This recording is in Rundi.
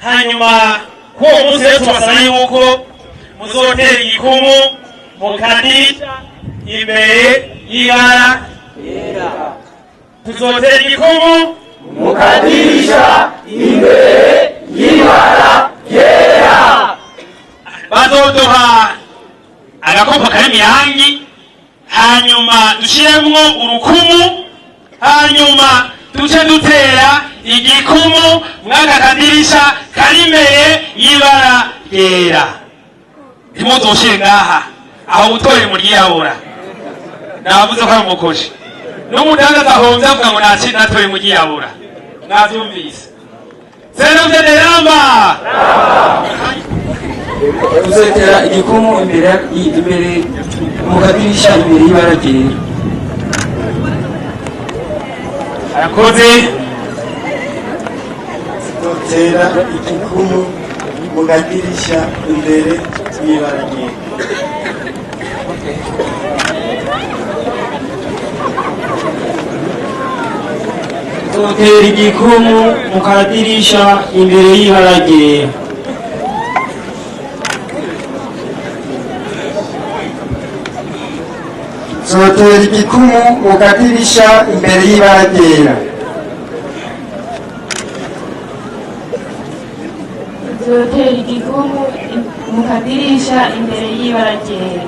hanyuma k'uwo munsi rero tubasaba yuko muzotera igikumu mukadirisha imbere y'ibara ryera. Tuzotera igikumu mukadirisha imbere y'ibara ryera. Bazoduha agakopo karimo irangi, hanyuma dushiremwo urukumu, hanyuma duce dutera igikumu mwaka kadirisha kari imbere y'ibara ryera. Ntimuzoshire ngaha aho utorera umuryirabura, navuze ko ari umukozi n'umudandaza ahomvye avuga ngo natorera umuryirabura. Mwavyumvise? Senovye deramba Tuzotera igikumu imbere mukadirisha imbere y'ibara ryera. arakoze. Tuzotera igikumu mukadirisha imbere y'ibara ryera. Tuzotera igikumu mukadirisha imbere y'ibara ryera. Tuzotera igikumu mukadirisha imbere y'ibara ryera. Tuzotera igikumu mukadirisha imbere y'ibara ryera.